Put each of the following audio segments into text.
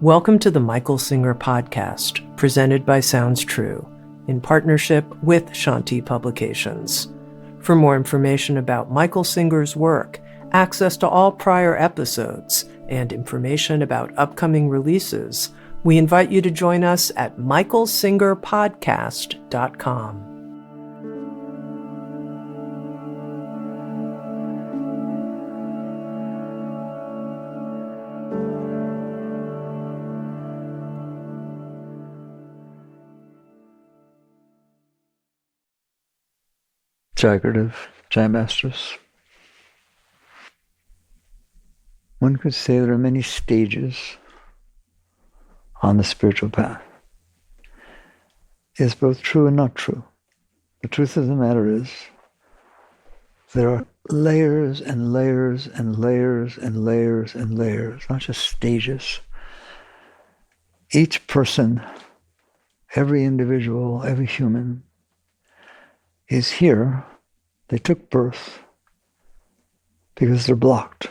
Welcome to the Michael Singer podcast, presented by Sounds True, in partnership with Shanti Publications. For more information about Michael Singer's work, access to all prior episodes, and information about upcoming releases, we invite you to join us at michaelsingerpodcast.com. Jagged Jai Masters. One could say there are many stages on the spiritual path. It's both true and not true. The truth of the matter is, there are layers and layers and layers and layers and layers, not just stages. Each person, every individual, every human is here. They took birth because they're blocked.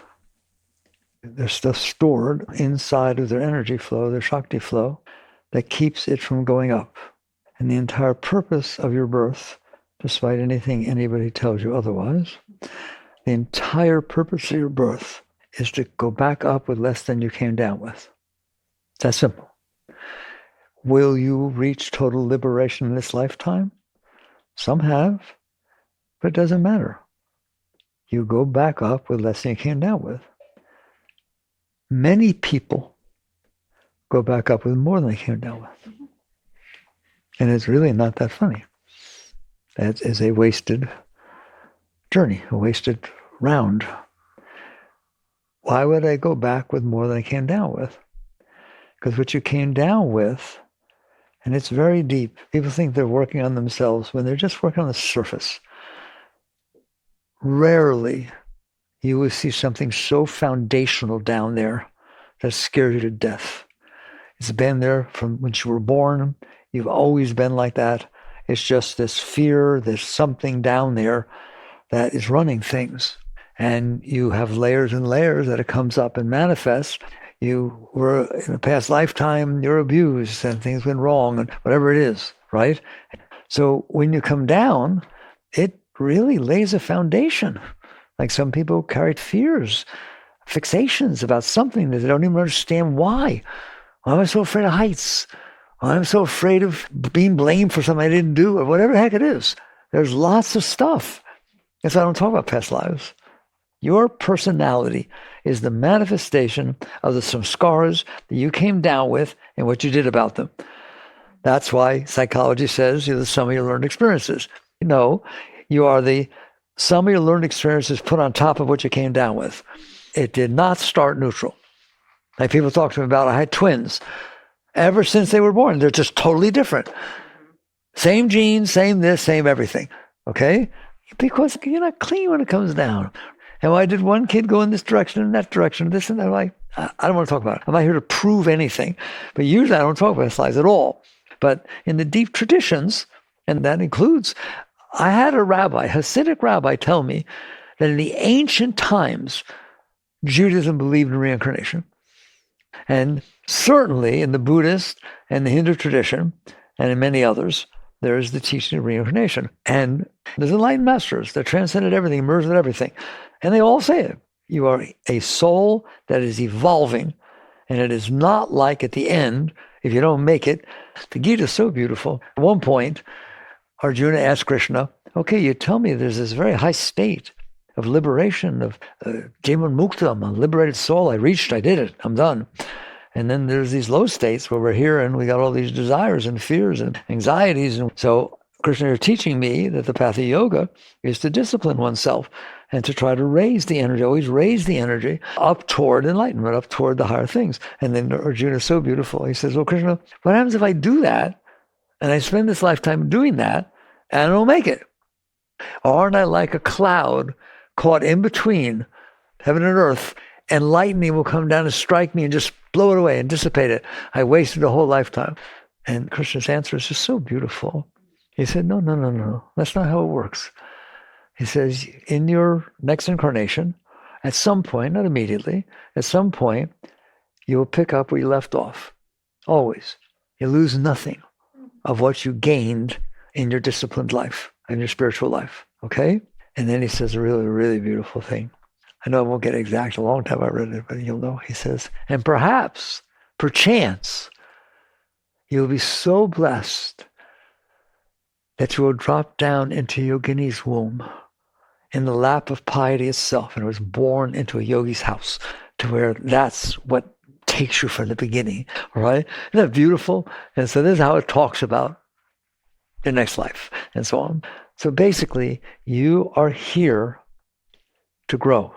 There's stuff stored inside of their energy flow, their Shakti flow, that keeps it from going up. And the entire purpose of your birth, despite anything anybody tells you otherwise, the entire purpose of your birth is to go back up with less than you came down with. It's that simple. Will you reach total liberation in this lifetime? Some have, but it doesn't matter. You go back up with less than you came down with. Many people go back up with more than they came down with. And it's really not that funny. That is a wasted journey, a wasted round. Why would I go back with more than I came down with? Because what you came down with, and it's very deep. People think they're working on themselves when they're just working on the surface. Rarely you will see something so foundational down there that scares you to death. It's been there from when you were born. You've always been like that. It's just this fear, there's something down there that is running things. And you have layers and layers that it comes up and manifests. You were, in a past lifetime, you're abused and things went wrong and whatever it is, right? So when you come down, it really lays a foundation. Like some people carried fears, fixations about something that they don't even understand why. Why am I so afraid of heights? Why am I so afraid of being blamed for something I didn't do or whatever the heck it is? There's lots of stuff. That's why I don't talk about past lives. Your personality is the manifestation of the samskaras that you came down with and what you did about them. That's why psychology says you're the sum of your learned experiences. No, you are the sum of your learned experiences put on top of what you came down with. It did not start neutral. Like people talk to me about, I had twins. Ever since they were born, they're just totally different. Same genes, same this, same everything. Okay? Because you're not clean when it comes down. And why did one kid go in this direction and that direction, this and that? Like, I don't want to talk about it. I'm not here to prove anything. But usually I don't talk about slides at all. But in the deep traditions, and that includes, I had a rabbi, Hasidic rabbi, tell me that in the ancient times, Judaism believed in reincarnation. And certainly in the Buddhist and the Hindu tradition, and in many others, there is the teaching of reincarnation. And there's enlightened masters that transcended everything, merged with everything. And they all say it. You are a soul that is evolving, and it is not like at the end, if you don't make it. The Gita is so beautiful. At one point, Arjuna asked Krishna, okay, you tell me there's this very high state of liberation, of Jivan Mukta, I'm a liberated soul. I did it, I'm done. And then there's these low states where we're here and we got all these desires and fears and anxieties. And so Krishna, you're teaching me that the path of yoga is to discipline oneself and to try to raise the energy, always raise the energy up toward enlightenment, up toward the higher things. And then Arjuna is so beautiful. He says, well, Krishna, what happens if I do that and I spend this lifetime doing that and I don't make it? Aren't I like a cloud caught in between heaven and earth, and lightning will come down and strike me and just blow it away and dissipate it? I wasted a whole lifetime. And Krishna's answer is just so beautiful. He said, no. That's not how it works. He says, in your next incarnation, at some point, not immediately, at some point, You will pick up where you left off. Always. You lose nothing of what you gained in your disciplined life and your spiritual life. Okay? And then he says a really, really beautiful thing. I know I won't get exact. A long time I read it, but you'll know. He says, and perhaps, perchance, you'll be so blessed that you will drop down into Yogini's womb in the lap of piety itself, and was born into a yogi's house, to where that's what takes you from the beginning. All right? Isn't that beautiful? And so this is how it talks about the next life and so on. So basically, you are here to grow.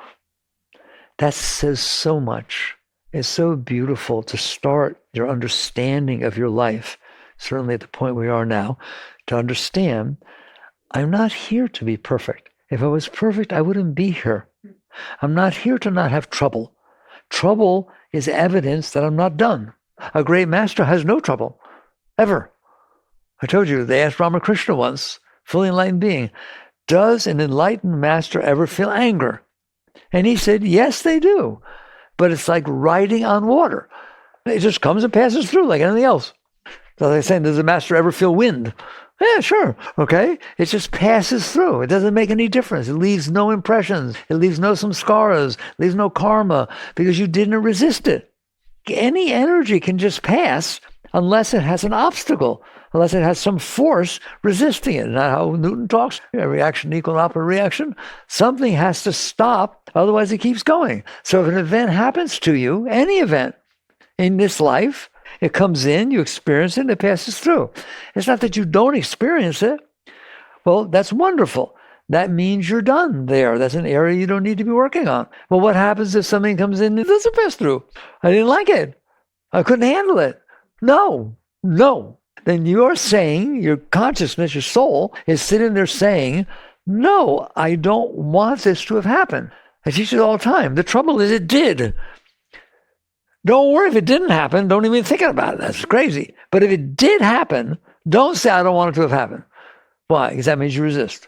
That says so much. It's so beautiful to start your understanding of your life, certainly at the point we are now, to understand, I'm not here to be perfect. If I was perfect, I wouldn't be here. I'm not here to not have trouble. Trouble is evidence that I'm not done. A great master has no trouble, ever. I told you, they asked Ramakrishna once, fully enlightened being, does an enlightened master ever feel anger? And he said, yes, they do. But it's like riding on water. It just comes and passes through like anything else. So they're saying, does a master ever feel wind? Yeah, sure. Okay. It just passes through. It doesn't make any difference. It leaves no impressions. It leaves no samskaras. It leaves no karma because you didn't resist it. Any energy can just pass unless it has an obstacle, unless it has some force resisting it. Not how Newton talks, a reaction equal an opposite reaction. Something has to stop, otherwise it keeps going. So if an event happens to you, any event in this life, it comes in, you experience it, and it passes through. It's not that you don't experience it. Well, that's wonderful. That means you're done there. That's an area you don't need to be working on. Well, what happens if something comes in and it doesn't pass through? I didn't like it. I couldn't handle it. No. Then you're saying, your consciousness, your soul, is sitting there saying, no, I don't want this to have happened. I teach it all the time. The trouble is it did. Don't worry if it didn't happen. Don't even think about it. That's crazy. But if it did happen, don't say, I don't want it to have happened. Why? Because that means you resist.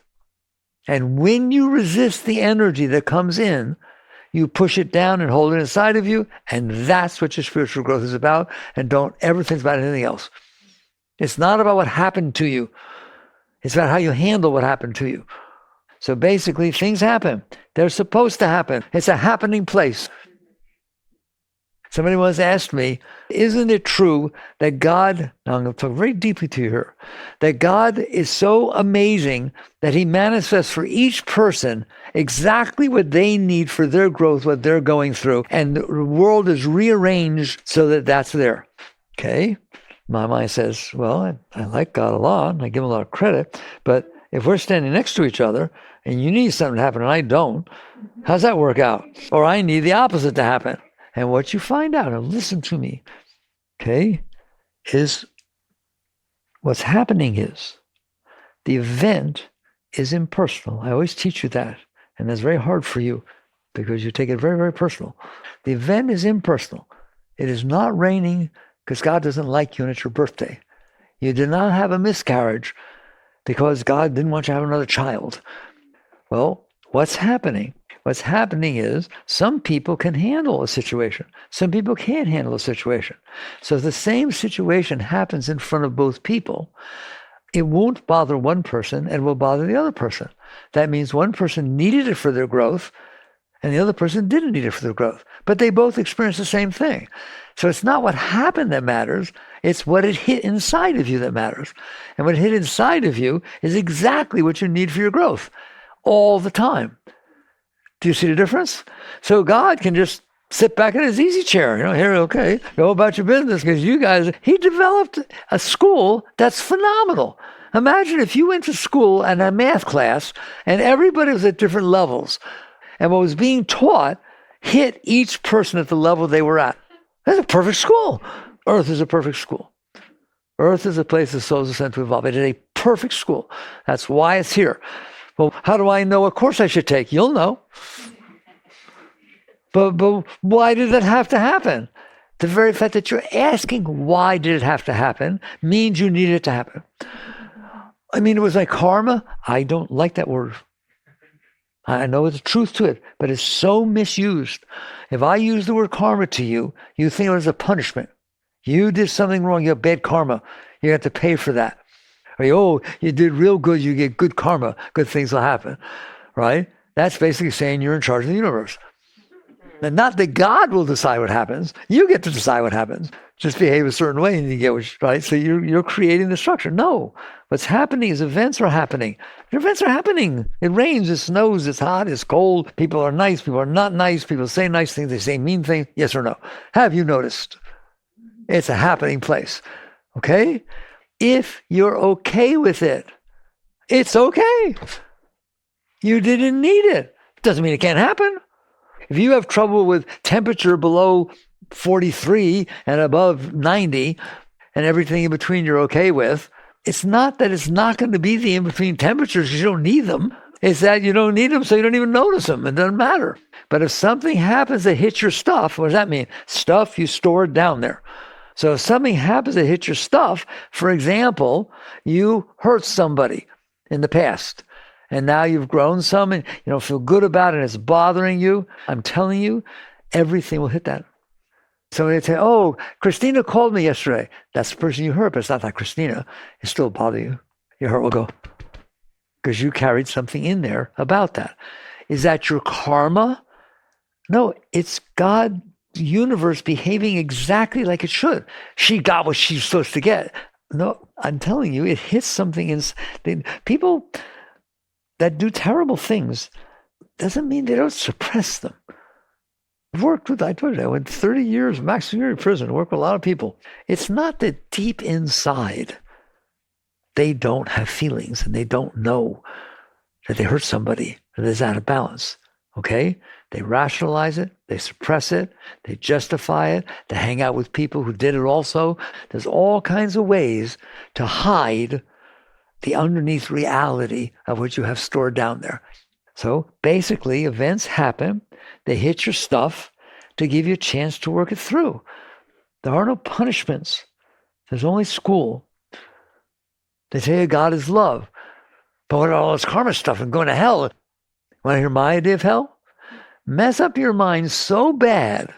And when you resist the energy that comes in, you push it down and hold it inside of you. And that's what your spiritual growth is about. And don't ever think about anything else. It's not about what happened to you. It's about how you handle what happened to you. So basically, things happen. They're supposed to happen. It's a happening place. Somebody once asked me, isn't it true that God, now I'm going to talk very deeply to you here, that God is so amazing that he manifests for each person exactly what they need for their growth, what they're going through, and the world is rearranged so that that's there. Okay? My mind says, well, I like God a lot, and I give him a lot of credit, but if we're standing next to each other, and you need something to happen and I don't, how's that work out? Or I need the opposite to happen. And what you find out, and listen to me, okay, is what's happening is the event is impersonal. I always teach you that. And that's very hard for you because you take it very, very personal. The event is impersonal. It is not raining because God doesn't like you and it's your birthday. You did not have a miscarriage because God didn't want you to have another child. Well, what's happening? What's happening is some people can handle a situation. Some people can't handle a situation. So if the same situation happens in front of both people, it won't bother one person and will bother the other person. That means one person needed it for their growth and the other person didn't need it for their growth. But they both experienced the same thing. So it's not what happened that matters. It's what it hit inside of you that matters. And what hit inside of you is exactly what you need for your growth all the time. Do you see the difference? So God can just sit back in his easy chair, here, okay, go about your business because you guys, he developed a school that's phenomenal. Imagine if you went to school and a math class and everybody was at different levels and what was being taught hit each person at the level they were at. That's a perfect school. Earth is a perfect school. Earth is a place the souls are sent to evolve. It is a perfect school. That's why it's here. Well, how do I know what course I should take? You'll know. But why did that have to happen? The very fact that you're asking why did it have to happen means you need it to happen. I mean, it was like karma. I don't like that word. I know it's truth to it, but it's so misused. If I use the word karma to you, you think it was a punishment. You did something wrong, you have bad karma. You have to pay for that. Or, you did real good, you get good karma, good things will happen, right? That's basically saying you're in charge of the universe. And not that God will decide what happens. You get to decide what happens. Just behave a certain way and you get right? So you're creating the structure. No. What's happening is events are happening. Events are happening. It rains, it snows, it's hot, it's cold. People are nice, people are not nice. People say nice things, they say mean things. Yes or no? Have you noticed? It's a happening place. Okay? If you're okay with it, it's okay. You didn't need it. Doesn't mean it can't happen. If you have trouble with temperature below 43 and above 90 and everything in between you're okay with, it's not that it's not going to be the in-between temperatures because you don't need them. It's that you don't need them, so you don't even notice them. It doesn't matter. But if something happens that hits your stuff, what does that mean? Stuff you stored down there. So if something happens that hits your stuff, for example, you hurt somebody in the past, and now you've grown some and you don't feel good about it and it's bothering you, I'm telling you, everything will hit that. So they say, oh, Christina called me yesterday. That's the person you hurt, but it's not that Christina. It still bother you. Your heart will go, because you carried something in there about that. Is that your karma? No, it's God, the universe behaving exactly like it should. She got what she's supposed to get. No, I'm telling you, it hits something in people that do terrible things. Doesn't mean they don't suppress them. I told you, I went 30 years maximum security prison, worked with a lot of people. It's not that deep inside they don't have feelings and they don't know that they hurt somebody, that is out of balance. Okay? They rationalize it, they suppress it, they justify it, they hang out with people who did it also. There's all kinds of ways to hide the underneath reality of what you have stored down there. So basically, events happen, they hit your stuff to give you a chance to work it through. There are no punishments. There's only school. They say God is love. But what about all this karma stuff and going to hell? Want to hear my idea of hell? Mess up your mind so bad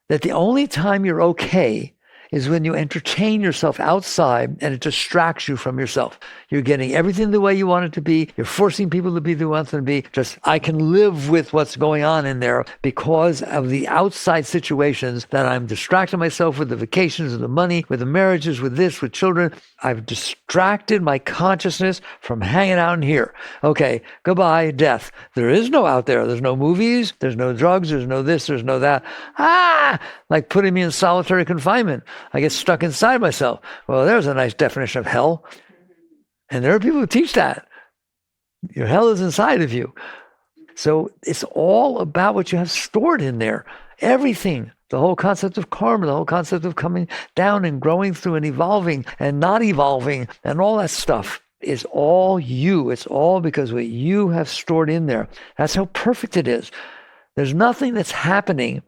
that the only time you're okay is when you entertain yourself outside and it distracts you from yourself. You're getting everything the way you want it to be. You're forcing people to be the way you want them to be. Just, I can live with what's going on in there because of the outside situations that I'm distracting myself with, the vacations, with the money, with the marriages, with this, with children. I've distracted my consciousness from hanging out in here. Okay, goodbye, death. There is no out there. There's no movies. There's no drugs. There's no this. There's no that. Like putting me in solitary confinement. I get stuck inside myself. Well, there's a nice definition of hell. And there are people who teach that. Your hell is inside of you. So it's all about what you have stored in there. Everything. The whole concept of karma, the whole concept of coming down and growing through and evolving and not evolving and all that stuff is all you. It's all because what you have stored in there. That's how perfect it is. There's nothing that's happening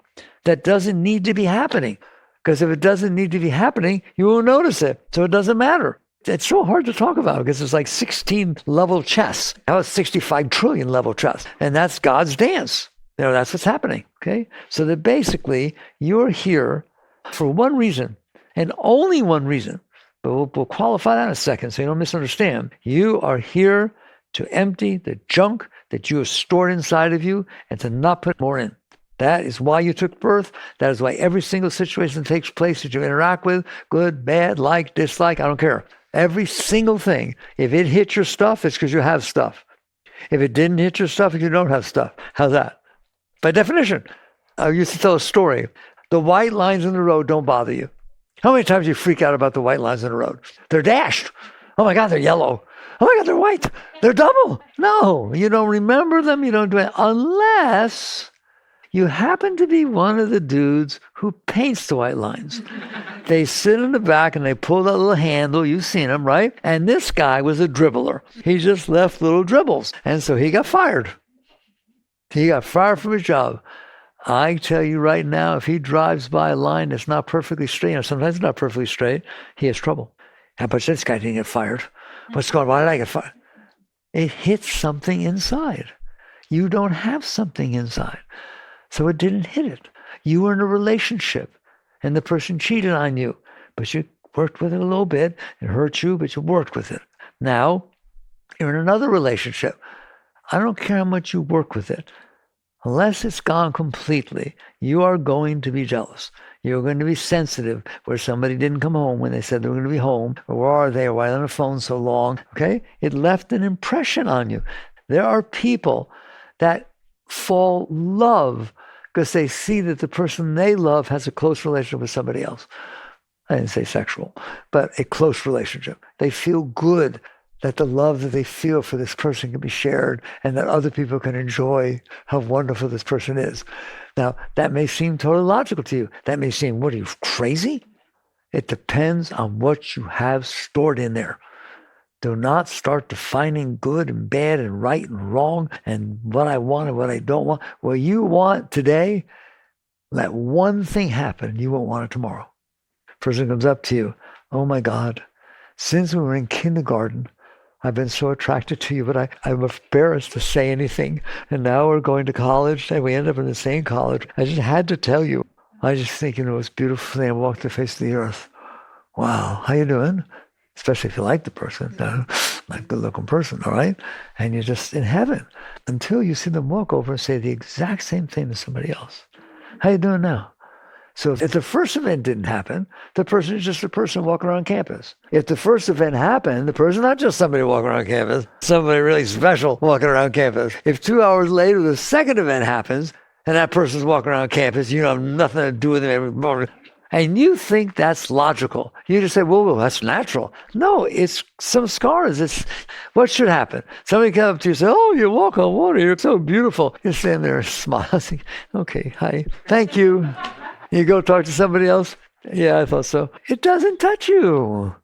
that doesn't need to be happening. Because if it doesn't need to be happening, you won't notice it. So it doesn't matter. It's so hard to talk about because it's like 16 level chess. Now it's 65 trillion level chess. And that's God's dance. That's what's happening. Okay. So that basically you're here for one reason and only one reason. But we'll qualify that in a second so you don't misunderstand. You are here to empty the junk that you have stored inside of you and to not put more in. That is why you took birth. That is why every single situation that takes place that you interact with, good, bad, like, dislike, I don't care. Every single thing. If it hit your stuff, it's because you have stuff. If it didn't hit your stuff, it's because you don't have stuff. How's that? By definition. I used to tell a story. The white lines in the road don't bother you. How many times do you freak out about the white lines in the road? They're dashed. Oh my God, they're yellow. Oh my God, they're white. They're double. No, you don't remember them. You don't do it unless you happen to be one of the dudes who paints the white lines. They sit in the back and they pull that little handle. You've seen them, right? And this guy was a dribbler. He just left little dribbles. And so he got fired. He got fired from his job. I tell you right now, if he drives by a line that's not perfectly straight, or sometimes it's not perfectly straight, he has trouble. How about this guy didn't get fired? What's going on? Why did I get fired? It hits something inside. You don't have something inside. So it didn't hit it. You were in a relationship and the person cheated on you, but you worked with it a little bit. It hurt you, but you worked with it. Now you're in another relationship. I don't care how much you work with it. Unless it's gone completely, you are going to be jealous. You're going to be sensitive where somebody didn't come home when they said they were going to be home. Or where are they? Or why are they on the phone so long? Okay? It left an impression on you. There are people that fall in love because they see that the person they love has a close relationship with somebody else. I didn't say sexual, but a close relationship. They feel good that the love that they feel for this person can be shared and that other people can enjoy how wonderful this person is. Now, that may seem totally logical to you. That may seem, what are you, crazy? It depends on what you have stored in there. Do not start defining good and bad and right and wrong and what I want and what I don't want. What you want today, let one thing happen and you won't want it tomorrow. Person comes up to you, oh my God, since we were in kindergarten, I've been so attracted to you, but I'm embarrassed to say anything. And now we're going to college, and we end up in the same college. I just had to tell you. I just think, the most beautiful thing. I walked the face of the earth. Wow, how you doing? Especially if you like the person, like good-looking person, all right? And you're just in heaven until you see them walk over and say the exact same thing to somebody else. How you doing now? So if the first event didn't happen, the person is just a person walking around campus. If the first event happened, the person not just somebody walking around campus, somebody really special walking around campus. If 2 hours later the second event happens and that person's walking around campus, you have nothing to do with them every morning, and you think that's logical. You just say, well, that's natural. No, it's samskaras. It's what should happen. Somebody comes up to you and say, oh, you walk on water. You're so beautiful. You stand there and smile. Okay, hi. Thank you. You go talk to somebody else? Yeah, I thought so. It doesn't touch you.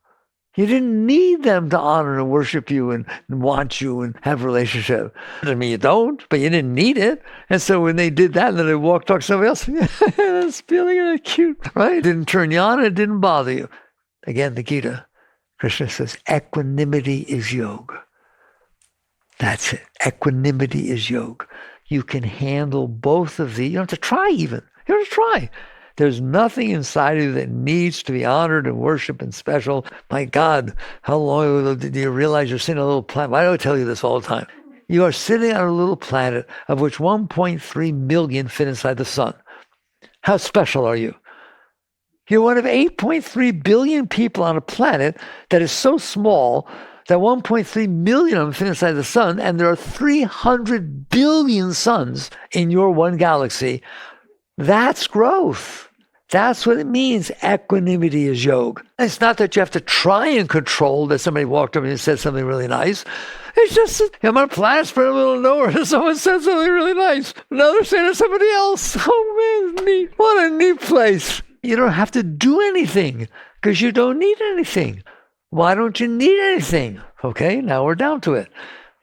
You didn't need them to honor and worship you and want you and have a relationship. I mean, you don't, but you didn't need it. And so when they did that and then they walked, talk to somebody else, that's feeling really cute, right? It didn't turn you on, it didn't bother you. Again, the Gita, Krishna says, equanimity is yoga. That's it. Equanimity is yoga. You can handle both of these. You don't have to try even. You don't have to try. There's nothing inside of you that needs to be honored and worshiped and special. My God, how long do you realize you're sitting on a little planet? Why do I tell you this all the time? You are sitting on a little planet of which 1.3 million fit inside the sun. How special are you? You're one of 8.3 billion people on a planet that is so small that 1.3 million of them fit inside the sun, and there are 300 billion suns in your one galaxy. That's growth. That's what it means. Equanimity is yoga. It's not that you have to try and control that somebody walked up and said something really nice. It's just, I'm on a planet spread a little nowhere and someone said something really nice. Another said to somebody else. Oh man, neat. What a neat place. You don't have to do anything because you don't need anything. Why don't you need anything? Okay, now we're down to it.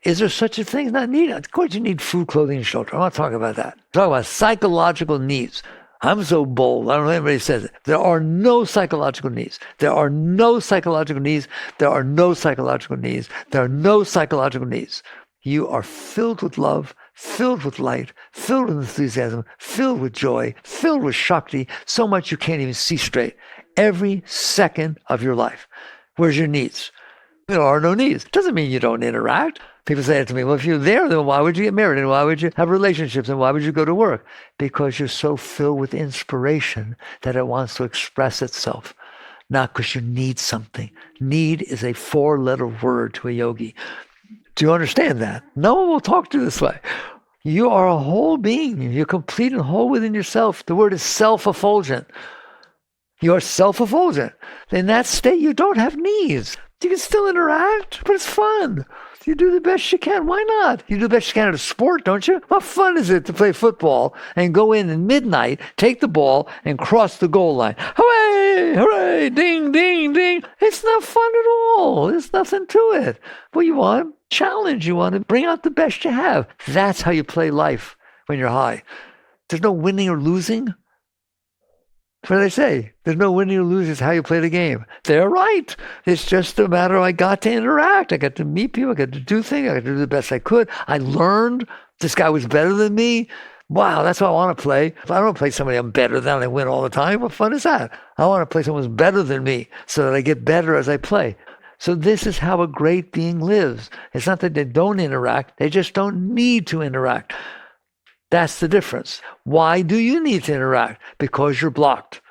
Is there such a thing as not needed? Of course you need food, clothing, and shelter. I'm not talking about that. I'm talking about psychological needs. I'm so bold. I don't know if anybody says it. There are no psychological needs. There are no psychological needs. There are no psychological needs. There are no psychological needs. You are filled with love, filled with light, filled with enthusiasm, filled with joy, filled with Shakti, so much you can't even see straight. Every second of your life. Where's your needs? There are no needs. Doesn't mean you don't interact. People say it to me, well, if you're there, then why would you get married? And why would you have relationships? And why would you go to work? Because you're so filled with inspiration that it wants to express itself, not because you need something. Need is a 4-letter word to a yogi. Do you understand that? No one will talk to you this way. You are a whole being. You're complete and whole within yourself. The word is self-effulgent. You are self-effulgent. In that state, you don't have needs. You can still interact, but it's fun. You do the best you can. Why not? You do the best you can at a sport, don't you? How fun is it to play football and go in at midnight, take the ball, and cross the goal line? Hooray! Hooray! Ding, ding, ding. It's not fun at all. There's nothing to it. What you want? Challenge. You want to bring out the best you have. That's how you play life when you're high. There's no winning or losing. That's what they say. There's no winning or losing. It's how you play the game. They're right. It's just a matter of I got to interact. I got to meet people. I got to do things. I got to do the best I could. I learned this guy was better than me. Wow, that's what I want to play. If I don't want to play somebody I'm better than, I win all the time. What fun is that? I want to play someone who's better than me so that I get better as I play. So this is how a great being lives. It's not that they don't interact. They just don't need to interact. That's the difference. Why do you need to interact? Because you're blocked.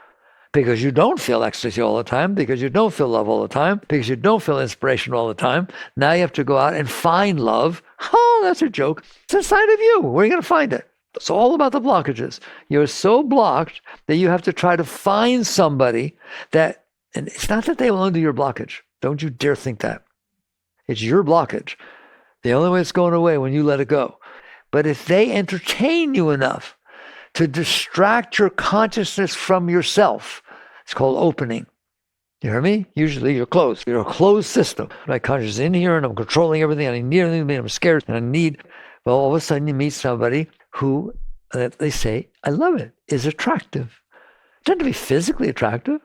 Because you don't feel ecstasy all the time. Because you don't feel love all the time. Because you don't feel inspiration all the time. Now you have to go out and find love. Oh, that's a joke. It's inside of you. Where are you going to find it? It's all about the blockages. You're so blocked that you have to try to find somebody that, and it's not that they will undo your blockage. Don't you dare think that. It's your blockage. The only way it's going away when you let it go. But if they entertain you enough to distract your consciousness from yourself, it's called opening. You hear me? Usually you're closed. You're a closed system. My consciousness is in here and I'm controlling everything and I need everything, I'm scared and I need, well, all of a sudden you meet somebody who, they say, I love it, is attractive. It doesn't have to be physically attractive.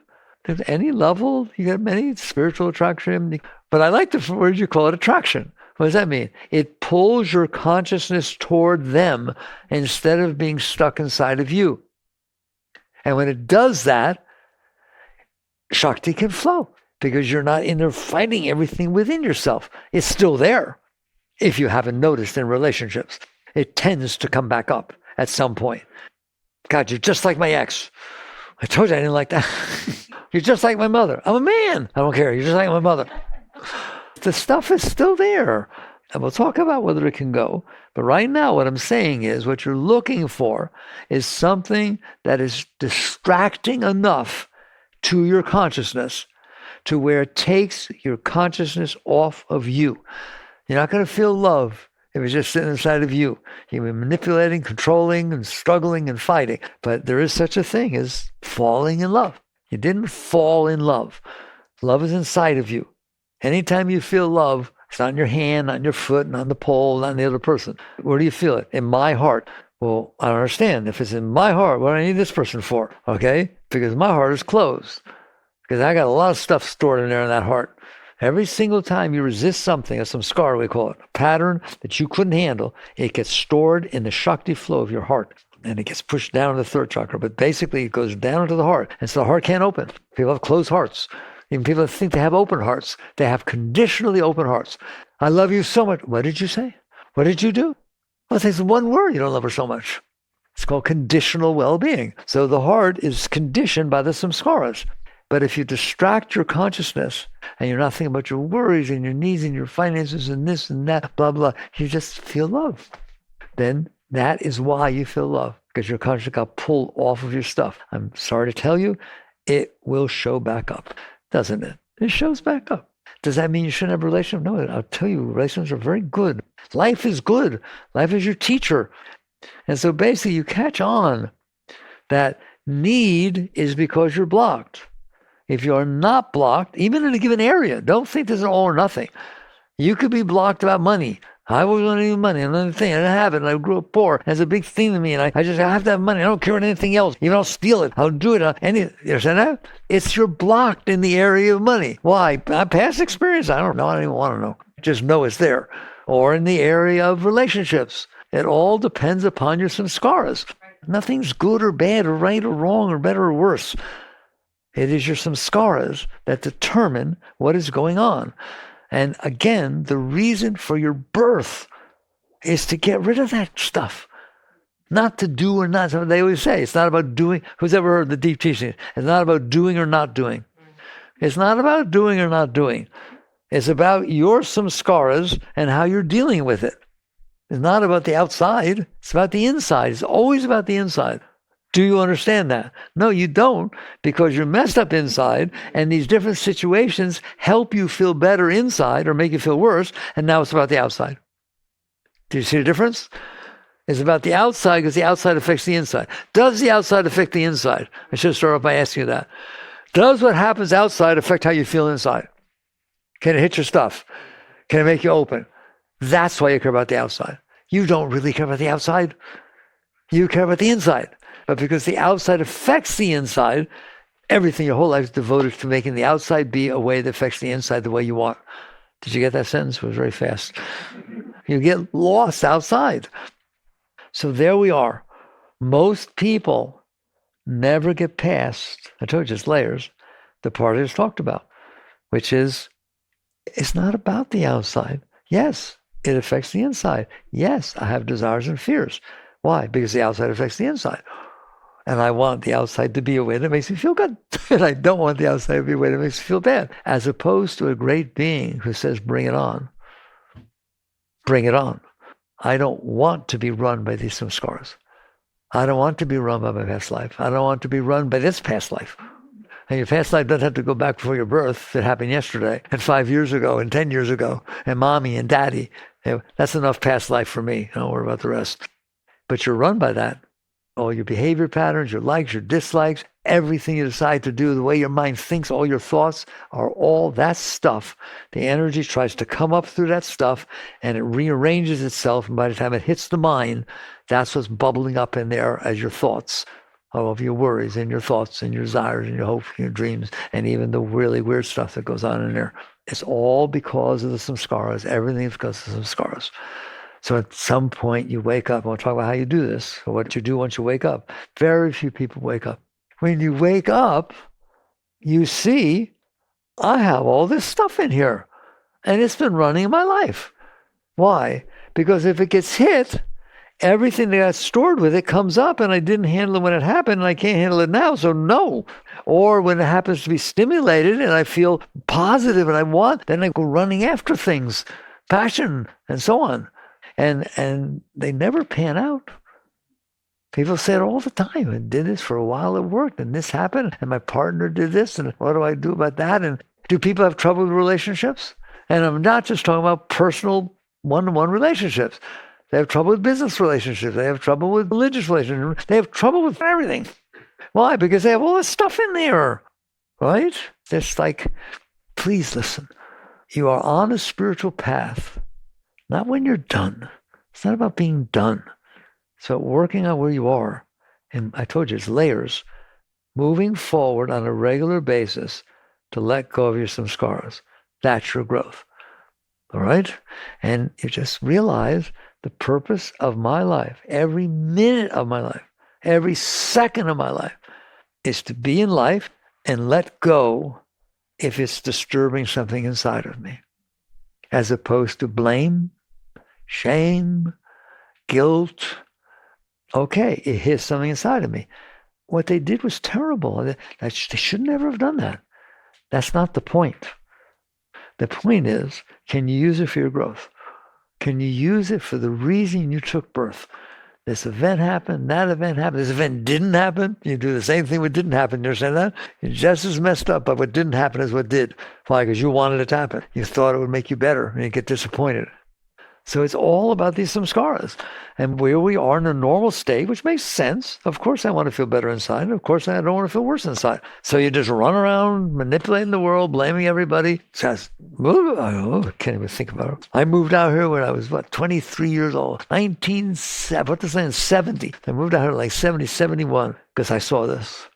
At any level, you get many spiritual attraction. But I like the word you call it attraction. What does that mean? It pulls your consciousness toward them instead of being stuck inside of you. And when it does that, Shakti can flow because you're not in there fighting everything within yourself. It's still there. If you haven't noticed in relationships, it tends to come back up at some point. God, you're just like my ex. I told you I didn't like that. You're just like my mother. I'm a man. I don't care. You're just like my mother. The stuff is still there. And we'll talk about whether it can go. But right now, what I'm saying is what you're looking for is something that is distracting enough to your consciousness to where it takes your consciousness off of you. You're not going to feel love if it's just sitting inside of you. You'll be manipulating, controlling, and struggling and fighting. But there is such a thing as falling in love. You didn't fall in love. Love is inside of you. Anytime you feel love, it's not in your hand, not in your foot, not in the pole, not in the other person. Where do you feel it? In my heart. Well, I don't understand. If it's in my heart, what do I need this person for? Okay? Because my heart is closed. Because I got a lot of stuff stored in there in that heart. Every single time you resist something, a samskara we call it, a pattern that you couldn't handle, it gets stored in the Shakti flow of your heart. And it gets pushed down to the third chakra. But basically, it goes down into the heart. And so the heart can't open. People have closed hearts. Even people that think they have open hearts, they have conditionally open hearts. I love you so much. What did you say? What did you do? Well, it takes one word. You don't love her so much. It's called conditional well-being. So the heart is conditioned by the samskaras. But if you distract your consciousness and you're not thinking about your worries and your needs and your finances and this and that, blah, blah, you just feel love. Then that is why you feel love, because your consciousness got pulled off of your stuff. I'm sorry to tell you, it will show back up, doesn't it? It shows back up. Does that mean you shouldn't have a relationship? No, I'll tell you, relationships are very good. Life is good. Life is your teacher. And so basically you catch on that need is because you're blocked. If you're not blocked, even in a given area, don't think this is all or nothing. You could be blocked about money. I always want to need money. Another thing, I didn't have it, and I grew up poor. It's a big thing to me, and I have to have money. I don't care about anything else. Even I'll steal it. I'll do it. You understand that? It's you're blocked in the area of money. Why? Past experience? I don't know. I don't even want to know. Just know it's there. Or in the area of relationships. It all depends upon your samskaras. Nothing's good or bad or right or wrong or better or worse. It is your samskaras that determine what is going on. And again, the reason for your birth is to get rid of that stuff. Not to do or not. They always say it's not about doing. Who's ever heard the deep teaching? It's not about doing or not doing. It's not about doing or not doing. It's about your samskaras and how you're dealing with it. It's not about the outside. It's about the inside. It's always about the inside. Do you understand that? No, you don't, because you're messed up inside, and these different situations help you feel better inside or make you feel worse, and now it's about the outside. Do you see the difference? It's about the outside because the outside affects the inside. Does the outside affect the inside? I should start off by asking you that. Does what happens outside affect how you feel inside? Can it hit your stuff? Can it make you open? That's why you care about the outside. You don't really care about the outside. You care about the inside. But because the outside affects the inside, everything, your whole life is devoted to making the outside be a way that affects the inside the way you want. Did you get that sentence? It was very fast. You get lost outside. So there we are. Most people never get past, I told you it's layers, the part I just talked about, which is, it's not about the outside. Yes, it affects the inside. Yes, I have desires and fears. Why? Because the outside affects the inside. And I want the outside to be a way that makes me feel good. And I don't want the outside to be a way that makes me feel bad. As opposed to a great being who says, bring it on. Bring it on. I don't want to be run by these samskaras. I don't want to be run by my past life. I don't want to be run by this past life. And your past life doesn't have to go back before your birth. It happened yesterday, and 5 years ago, and 10 years ago, and mommy and daddy. That's enough past life for me. Don't worry about the rest. But you're run by that. All your behavior patterns, your likes, your dislikes, everything you decide to do, the way your mind thinks, all your thoughts are all that stuff. The energy tries to come up through that stuff, and it rearranges itself. And by the time it hits the mind, that's what's bubbling up in there as your thoughts, all of your worries and your thoughts and your desires and your hopes and your dreams, and even the really weird stuff that goes on in there. It's all because of the samskaras. Everything is because of the samskaras. So at some point you wake up. I want to talk about how you do this, or what you do once you wake up. Very few people wake up. When you wake up, you see, I have all this stuff in here, and it's been running in my life. Why? Because if it gets hit, everything that got stored with it comes up, and I didn't handle it when it happened, and I can't handle it now, so no. Or when it happens to be stimulated, and I feel positive, and I want, then I go running after things, passion, and so on. And they never pan out. People say it all the time. I did this for a while, it worked, and this happened, and my partner did this, and what do I do about that? And do people have trouble with relationships? And I'm not just talking about personal one-to-one relationships. They have trouble with business relationships. They have trouble with religious relationships. They have trouble with everything. Why? Because they have all this stuff in there, right? It's like, please listen. You are on a spiritual path. Not when you're done. It's not about being done. It's about working on where you are. And I told you, it's layers. Moving forward on a regular basis to let go of your samskaras. That's your growth. All right? And you just realize the purpose of my life, every minute of my life, every second of my life, is to be in life and let go if it's disturbing something inside of me. As opposed to blame, shame, guilt. Okay, it hit something inside of me. What they did was terrible. They should never have done that. That's not the point. The point is, can you use it for your growth? Can you use it for the reason you took birth? This event happened, that event happened, this event didn't happen. You do the same thing what didn't happen. You understand that? You're just as messed up, but what didn't happen is what did. Why? Because you wanted it to happen. You thought it would make you better, and you get disappointed. So it's all about these samskaras. And where we are in a normal state, which makes sense. Of course I want to feel better inside. Of course I don't want to feel worse inside. So you just run around manipulating the world, blaming everybody. Just move. I can't even think about it. I moved out here when I was, 23 years old. 1970. I moved out here like 70, 71 because I saw this.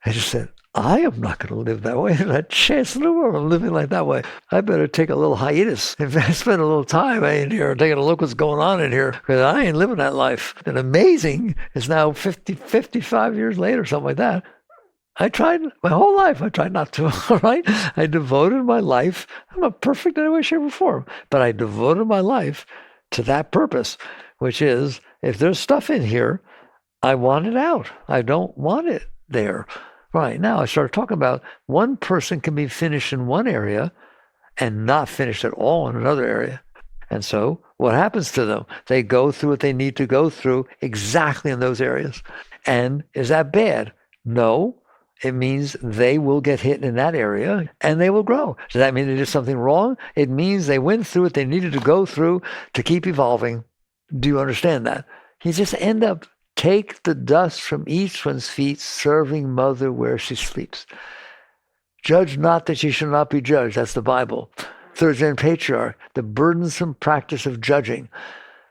I just said, I am not going to live that way. Not a chance in the world I'm living like that way. I better take a little hiatus. In fact, spend a little time in here taking a look what's going on in here because I ain't living that life. And amazing, it's now 55 years later, something like that. I tried my whole life. I tried not to, all right? I devoted my life. I'm not perfect in any way, shape, or form, but I devoted my life to that purpose, which is if there's stuff in here, I want it out. I don't want it there. Right, now I started talking about one person can be finished in one area and not finished at all in another area. And so what happens to them? They go through what they need to go through exactly in those areas. And is that bad? No. It means they will get hit in that area and they will grow. Does that mean they did something wrong? It means they went through what they needed to go through to keep evolving. Do you understand that? You just end up take the dust from each one's feet, serving mother where she sleeps. Judge not that ye shall not be judged. That's the Bible. Third Gen Patriarch, the burdensome practice of judging.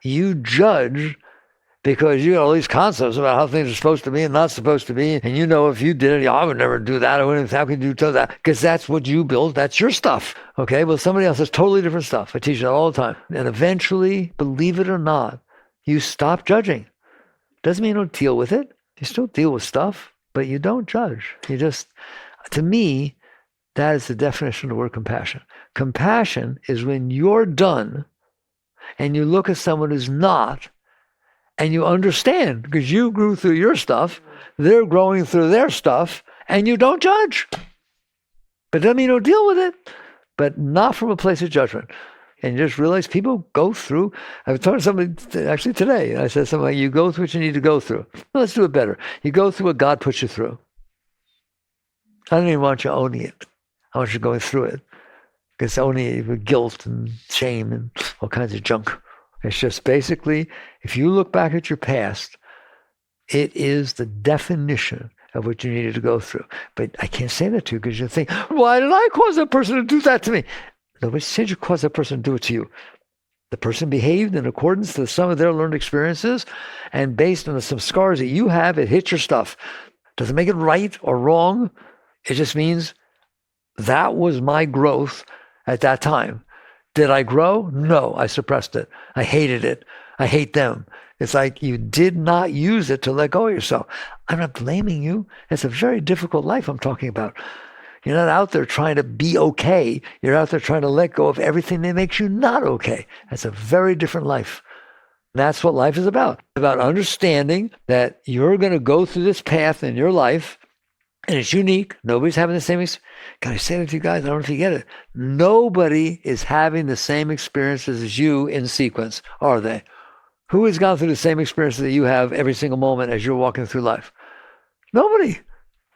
You judge because you got all these concepts about how things are supposed to be and not supposed to be. And you know, if you did it, I would never do that. I wouldn't. How could you do that? Because that's what you build. That's your stuff. Okay. Well, somebody else has totally different stuff. I teach that all the time. And eventually, believe it or not, you stop judging. Doesn't mean you don't deal with it. You still deal with stuff, but you don't judge. You just, to me, that is the definition of the word compassion. Compassion is when you're done and you look at someone who's not, and you understand, because you grew through your stuff, they're growing through their stuff, and you don't judge. But doesn't mean you don't deal with it, but not from a place of judgment. And you just realize people go through. I was talking to somebody actually today, and I said something like, you go through what you need to go through. Well, let's do it better. You go through what God puts you through. I don't even want you owning it. I want you going through it. Because owning it with guilt and shame and all kinds of junk. It's just basically, if you look back at your past, it is the definition of what you needed to go through. But I can't say that to you because you think, why did I cause that person to do that to me? Nobody said you caused that person to do it to you. The person behaved in accordance to some of their learned experiences, and based on the samskaras that you have, it hits your stuff. Doesn't make it right or wrong. It just means that was my growth at that time. Did I grow? No, I suppressed it. I hated it. I hate them. It's like you did not use it to let go of yourself. I'm not blaming you. It's a very difficult life I'm talking about. You're not out there trying to be okay. You're out there trying to let go of everything that makes you not okay. That's a very different life. That's what life is about. It's about understanding that you're going to go through this path in your life, and it's unique. Nobody's having the same experience. Can I say that to you guys? I don't know if you get it. Nobody is having the same experiences as you in sequence, are they? Who has gone through the same experiences that you have every single moment as you're walking through life? Nobody.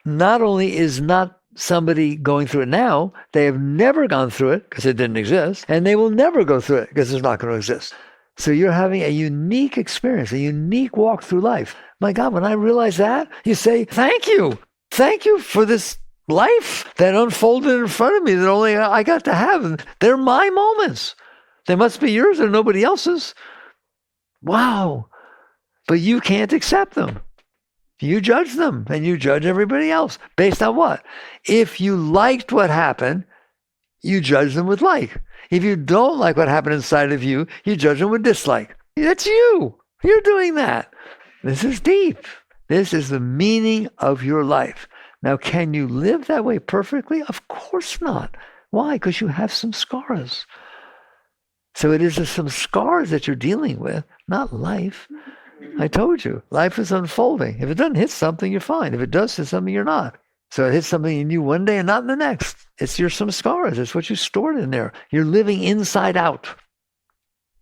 Not only is not somebody going through it now, they have never gone through it because it didn't exist, and they will never go through it because it's not going to exist. So you're having a unique experience, a unique walk through life. My God, when I realize that, you say, thank you. Thank you for this life that unfolded in front of me that only I got to have. They're my moments. They must be yours or nobody else's. Wow. But you can't accept them. You judge them and you judge everybody else. Based on what? If you liked what happened, you judge them with like. If you don't like what happened inside of you, you judge them with dislike. That's you. You're doing that. This is deep. This is the meaning of your life. Now, can you live that way perfectly? Of course not. Why? Because you have some scars. So it is the samskaras that you're dealing with, not life. I told you, life is unfolding. If it doesn't hit something, you're fine. If it does hit something, you're not. So it hits something in you one day and not in the next. It's your samskaras. It's what you stored in there. You're living inside out.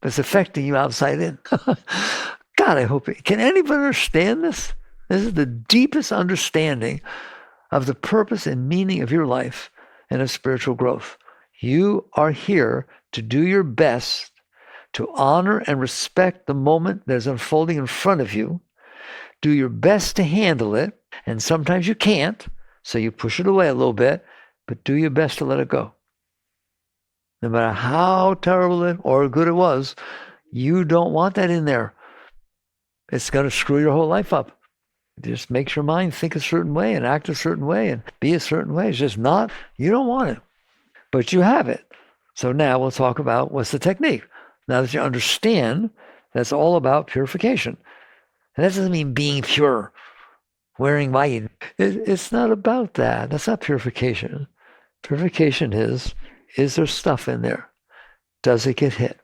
It's affecting you outside in. God, I hope it. Can anybody understand this? This is the deepest understanding of the purpose and meaning of your life and of spiritual growth. You are here to do your best to honor and respect the moment that is unfolding in front of you. Do your best to handle it, and sometimes you can't, so you push it away a little bit, but do your best to let it go. No matter how terrible it or good it was, you don't want that in there. It's going to screw your whole life up. It just makes your mind think a certain way and act a certain way and be a certain way. It's just not, you don't want it, but you have it. So now we'll talk about what's the technique. Now that you understand, that's all about purification. And that doesn't mean being pure, wearing white. It's not about that. That's not purification. Purification is there stuff in there? Does it get hit?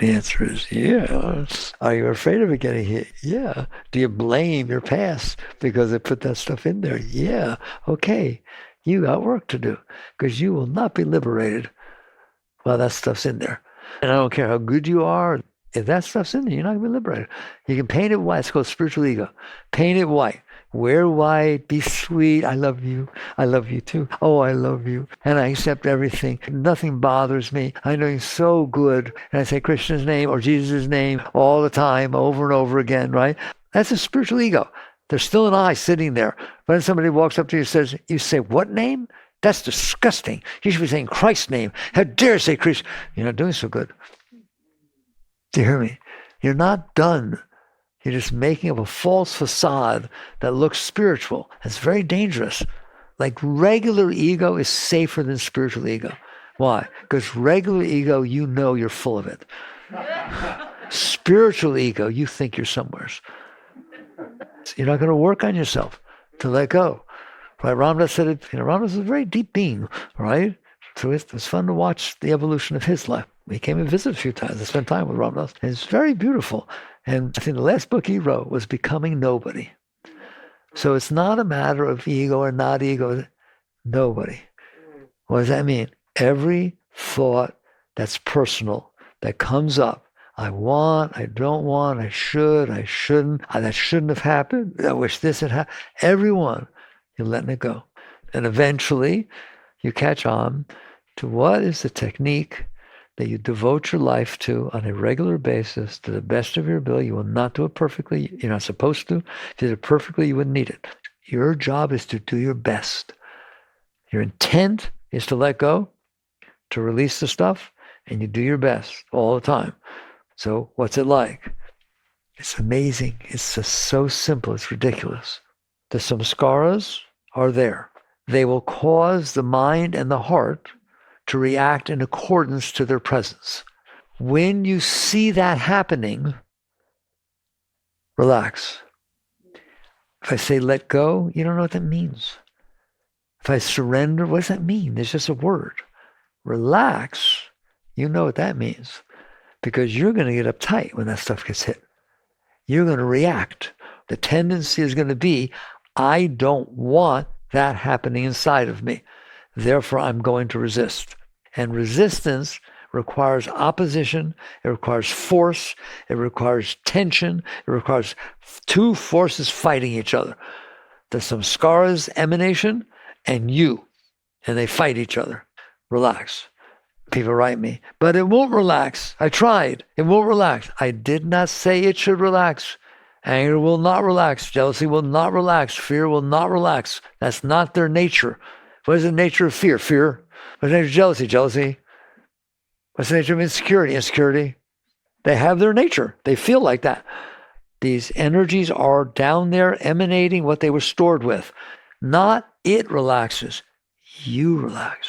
The answer is yeah. Are you afraid of it getting hit? Yeah. Do you blame your past because they put that stuff in there? Yeah. Okay. You got work to do because you will not be liberated while that stuff's in there. And I don't care how good you are. If that stuff's in there, you're not going to be liberated. You can paint it white. It's called spiritual ego. Paint it white. Wear white. Be sweet. I love you. I love you too. Oh, I love you. And I accept everything. Nothing bothers me. I'm doing so good. And I say Krishna's name or Jesus' name all the time, over and over again, right? That's a spiritual ego. There's still an I sitting there. When somebody walks up to you and says, you say, what name? That's disgusting. You should be saying Christ's name. How dare say Christ? You're not doing so good. Do you hear me? You're not done. You're just making up a false facade that looks spiritual. It's very dangerous. Like regular ego is safer than spiritual ego. Why? Because regular ego, you know you're full of it. Spiritual ego, you think you're somewheres. You're not going to work on yourself to let go. Right? Ramdas said it, Ramdas is a very deep being, right? So it was fun to watch the evolution of his life. We came and visited a few times. I spent time with Ramdas. It's very beautiful. And I think the last book he wrote was Becoming Nobody. So it's not a matter of ego or not ego. Nobody. What does that mean? Every thought that's personal, that comes up, I want, I don't want, I should, I shouldn't, that shouldn't have happened, I wish this had happened. Everyone, you're letting it go. And eventually, you catch on to what is the technique that you devote your life to on a regular basis to the best of your ability. You will not do it perfectly. You're not supposed to. If you did it perfectly, you wouldn't need it. Your job is to do your best. Your intent is to let go, to release the stuff, and you do your best all the time. So what's it like? It's amazing. It's just so simple. It's ridiculous. The samskaras are there. They will cause the mind and the heart to react in accordance to their presence. When you see that happening, relax. If I say let go, you don't know what that means. If I surrender, what does that mean? It's just a word. Relax, you know what that means. Because you're going to get uptight when that stuff gets hit. You're going to react. The tendency is going to be, I don't want that happening inside of me. Therefore, I'm going to resist. And resistance requires opposition. It requires force. It requires tension. It requires two forces fighting each other. The samskaras emanation and you. And they fight each other. Relax. People write me, but it won't relax. I tried. It won't relax. I did not say it should relax. Anger will not relax. Jealousy will not relax. Fear will not relax. That's not their nature. What is the nature of fear? Fear. What's the nature of jealousy? Jealousy. What's the nature of insecurity? Insecurity. They have their nature. They feel like that. These energies are down there emanating what they were stored with. Not it relaxes. You relax.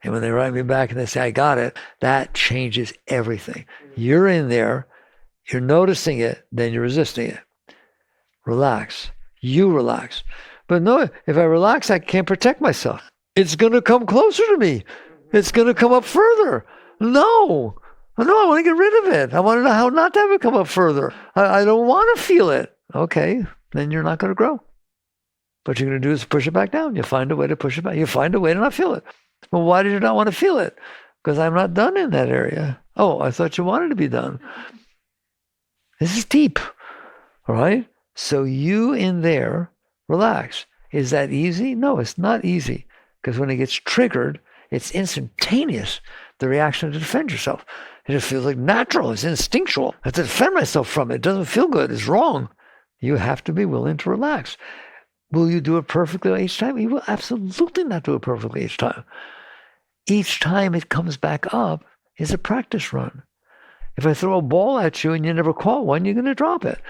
And when they write me back and they say, I got it, that changes everything. You're in there, you're noticing it, then you're resisting it. Relax. You relax. But no, if I relax, I can't protect myself. It's going to come closer to me. It's going to come up further. No, I want to get rid of it. I want to know how not to have it come up further. I don't want to feel it. Okay, then you're not going to grow. What you're going to do is push it back down. You find a way to push it back. You find a way to not feel it. Well, why did you not want to feel it? Because I'm not done in that area. Oh, I thought you wanted to be done. This is deep. All right? So you in there, relax. Is that easy? No, it's not easy. Because when it gets triggered, it's instantaneous. The reaction to defend yourself. It just feels like natural. It's instinctual. I have to defend myself from it. It doesn't feel good. It's wrong. You have to be willing to relax. Will you do it perfectly each time? You will absolutely not do it perfectly each time. Each time it comes back up is a practice run. If I throw a ball at you and you never caught one, you're going to drop it.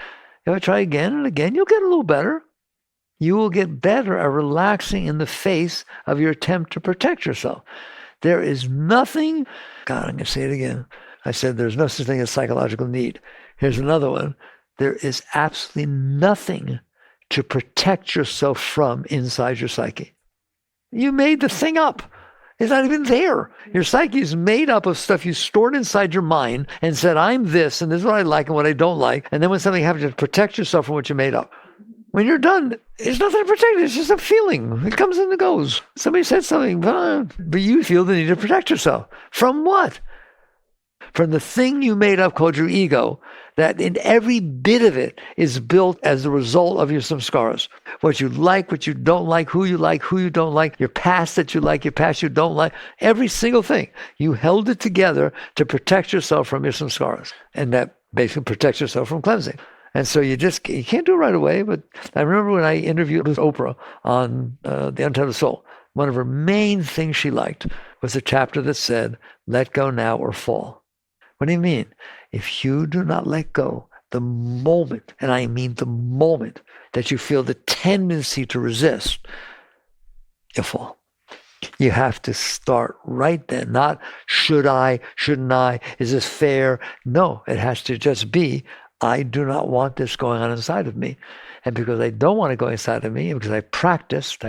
If I try again and again, you'll get a little better. You will get better at relaxing in the face of your attempt to protect yourself. There is nothing, God, I'm going to say it again. I said there's no such thing as psychological need. Here's another one. There is absolutely nothing to protect yourself from inside your psyche. You made the thing up. It's not even there. Your psyche is made up of stuff you stored inside your mind and said, I'm this, and this is what I like and what I don't like. And then when something happens, to protect yourself from what you made up. When you're done, it's nothing to protect. It's just a feeling. It comes and it goes. Somebody said something, but you feel the need to protect yourself. From what? From the thing you made up called your ego, that in every bit of it is built as the result of your samskaras. What you like, what you don't like, who you don't like, your past that you like, your past you don't like, every single thing. You held it together to protect yourself from your samskaras. And that basically protects yourself from cleansing. And so you can't do it right away. But I remember when I interviewed with Oprah on The Untethered Soul, one of her main things she liked was a chapter that said, let go now or fall. What do you mean? If you do not let go, the moment, and I mean the moment, that you feel the tendency to resist, you'll fall. You have to start right then. Not should I, shouldn't I, is this fair? No, it has to just be, I do not want this going on inside of me. And because I don't want it going inside of me, because I practice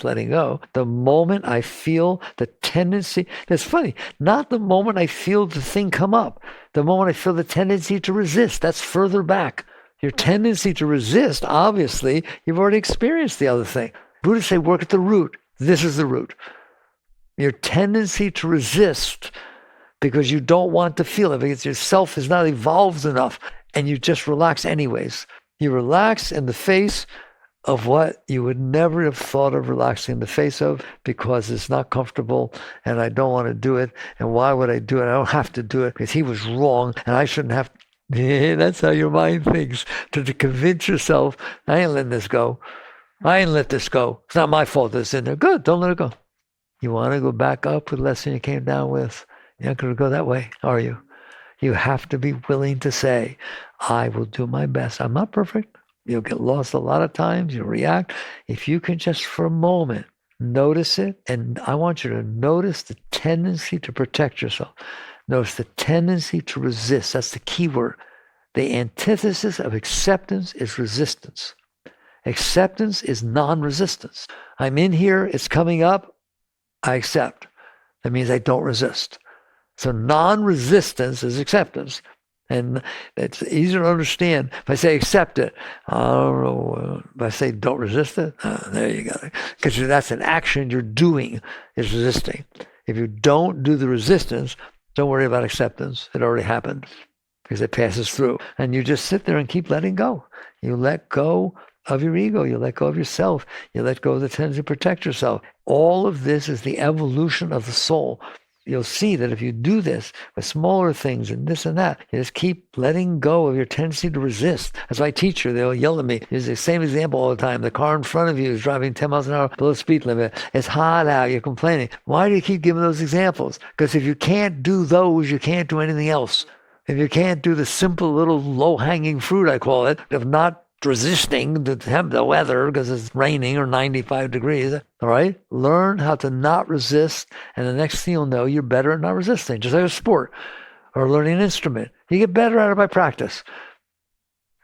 letting go, the moment I feel the tendency, it's funny, not the moment I feel the thing come up, the moment I feel the tendency to resist, that's further back. Your tendency to resist, obviously, you've already experienced the other thing. Buddhists say work at the root. This is the root. Your tendency to resist because you don't want to feel it, because your self is not evolved enough, and you just relax anyways. You relax in the face of what you would never have thought of relaxing in the face of, because it's not comfortable and I don't want to do it. And why would I do it? I don't have to do it because he was wrong and I shouldn't have to. Yeah, that's how your mind thinks. To convince yourself, I ain't letting this go. I ain't let this go. It's not my fault that it's in there. Good, don't let it go. You want to go back up with the lesson you came down with? You're not going to go that way, are you? You have to be willing to say, I will do my best. I'm not perfect. You'll get lost a lot of times. You'll react. If you can just for a moment notice it, and I want you to notice the tendency to protect yourself. Notice the tendency to resist. That's the key word. The antithesis of acceptance is resistance. Acceptance is non-resistance. I'm in here, it's coming up, I accept. That means I don't resist. So non-resistance is acceptance. And it's easier to understand. If I say accept it, I don't know. If I say don't resist it, there you go. Because that's an action you're doing, is resisting. If you don't do the resistance, don't worry about acceptance. It already happened because it passes through. And you just sit there and keep letting go. You let go of your ego. You let go of yourself. You let go of the tendency to protect yourself. All of this is the evolution of the soul. You'll see that if you do this with smaller things and this and that, you just keep letting go of your tendency to resist. As my teacher, they'll yell at me. Use the same example all the time. The car in front of you is driving 10 miles an hour below the speed limit. It's hot out. You're complaining. Why do you keep giving those examples? Because if you can't do those, you can't do anything else. If you can't do the simple little low-hanging fruit, I call it, of not resisting the weather because it's raining or 95 degrees, all right? Learn how to not resist, and the next thing you'll know, you're better at not resisting, just like a sport or learning an instrument. You get better at it by practice.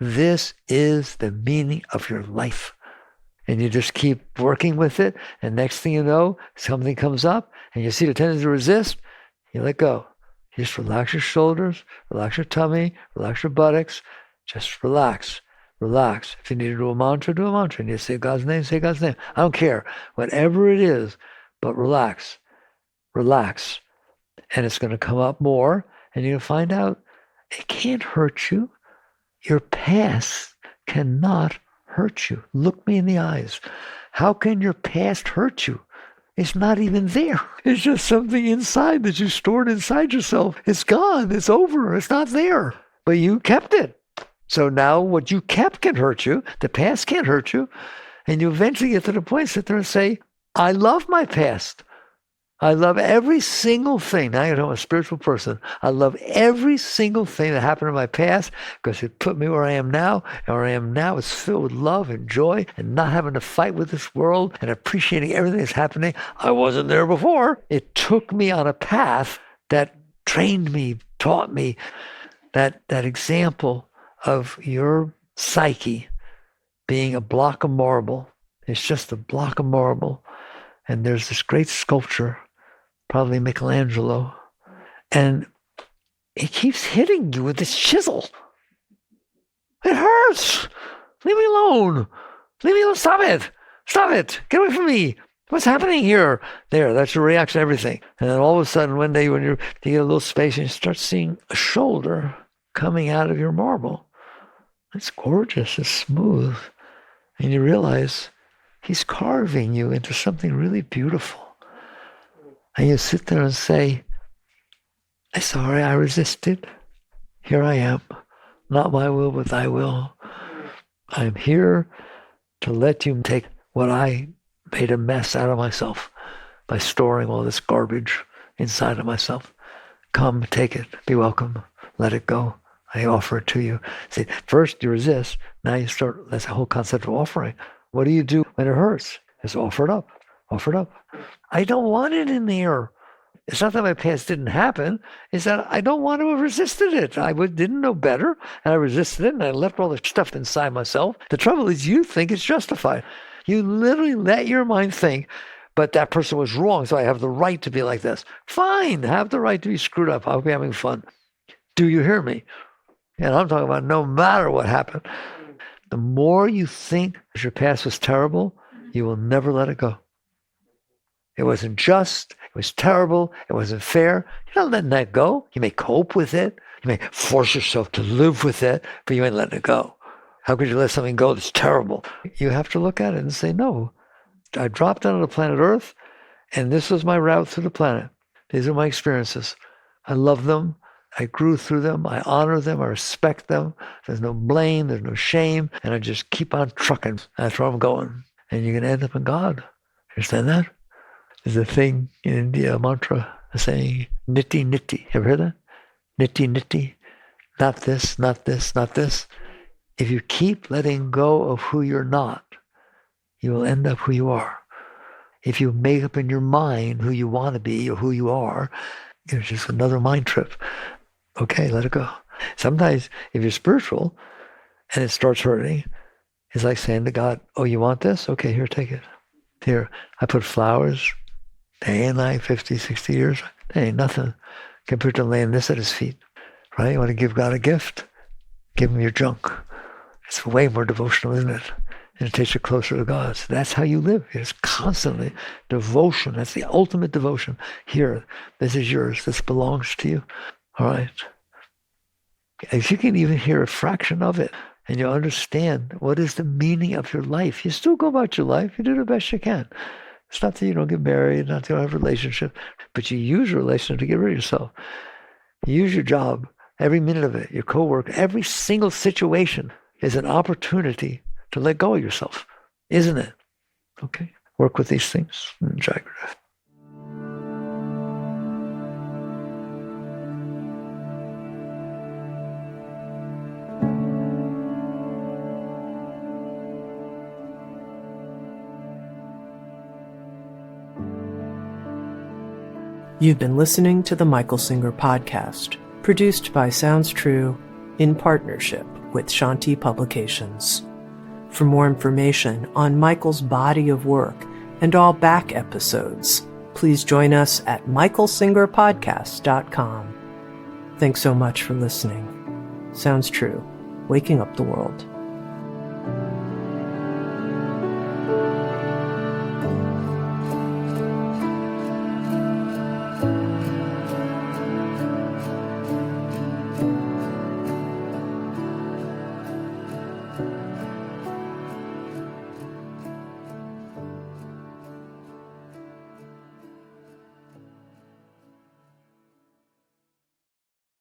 This is the meaning of your life. And you just keep working with it, and next thing you know, something comes up, and you see the tendency to resist, you let go. You just relax your shoulders, relax your tummy, relax your buttocks, just relax. Relax. If you need to do a mantra, do a mantra. You need to say God's name, say God's name. I don't care. Whatever it is, but relax. Relax. And it's going to come up more, and you're going to find out it can't hurt you. Your past cannot hurt you. Look me in the eyes. How can your past hurt you? It's not even there. It's just something inside that you stored inside yourself. It's gone. It's over. It's not there. But you kept it. So now what you kept can hurt you. The past can't hurt you. And you eventually get to the point, sit there and say, I love my past. I love every single thing. Now I'm a spiritual person. I love every single thing that happened in my past because it put me where I am now. And where I am now is filled with love and joy and not having to fight with this world and appreciating everything that's happening. I wasn't there before. It took me on a path that trained me, taught me that example of your psyche being a block of marble. It's just a block of marble. And there's this great sculpture, probably Michelangelo, and he keeps hitting you with this chisel. It hurts. Leave me alone. Leave me alone. Stop it. Stop it. Get away from me. What's happening here? There, that's your reaction to everything. And then all of a sudden, one day when you get a little space and you start seeing a shoulder coming out of your marble. It's gorgeous, it's smooth. And you realize he's carving you into something really beautiful. And you sit there and say, I'm sorry I resisted. Here I am. Not my will, but thy will. I'm here to let you take what I made a mess out of myself by storing all this garbage inside of myself. Come, take it. Be welcome. Let it go. I offer it to you. See, first you resist. Now you start, that's the whole concept of offering. What do you do when it hurts? Just offer it up. Offer it up. I don't want it in there. It's not that my past didn't happen. It's that I don't want to have resisted it. I didn't know better, and I resisted it, and I left all the stuff inside myself. The trouble is you think it's justified. You literally let your mind think, but that person was wrong, so I have the right to be like this. Fine, have the right to be screwed up. I'll be having fun. Do you hear me? And I'm talking about no matter what happened. The more you think your past was terrible, you will never let it go. It wasn't just, it was terrible, it wasn't fair. You're not letting that go. You may cope with it. You may force yourself to live with it, but you ain't letting it go. How could you let something go that's terrible? You have to look at it and say, no, I dropped onto the planet Earth, and this was my route through the planet. These are my experiences. I love them. I grew through them. I honor them. I respect them. There's no blame. There's no shame. And I just keep on trucking. That's where I'm going. And you're going to end up in God. Understand that? There's a thing in India, a mantra, saying, nitty, nitty. Ever heard that? Nitty, nitty. Not this, not this, not this. If you keep letting go of who you're not, you will end up who you are. If you make up in your mind who you want to be or who you are, it's just another mind trip. Okay, let it go. Sometimes if you're spiritual and it starts hurting, it's like saying to God, oh, you want this? Okay, here, take it. Here, I put flowers day and night, 50, 60 years. That ain't nothing compared to laying this at his feet, right? You want to give God a gift? Give him your junk. It's way more devotional, isn't it? And it takes you closer to God. So that's how you live. It's constantly devotion. That's the ultimate devotion. Here, this is yours. This belongs to you. All right. If you can even hear a fraction of it and you understand what is the meaning of your life, you still go about your life. You do the best you can. It's not that you don't get married, not that you don't have a relationship, but you use your relationship to get rid of yourself. You use your job, every minute of it, your coworker, every single situation is an opportunity to let go of yourself, isn't it? Okay. Work with these things. Enjoy your life. You've been listening to the Michael Singer Podcast, produced by Sounds True in partnership with Shanti Publications. For more information on Michael's body of work and all back episodes, please join us at michaelsingerpodcast.com. Thanks so much for listening. Sounds True, waking up the world.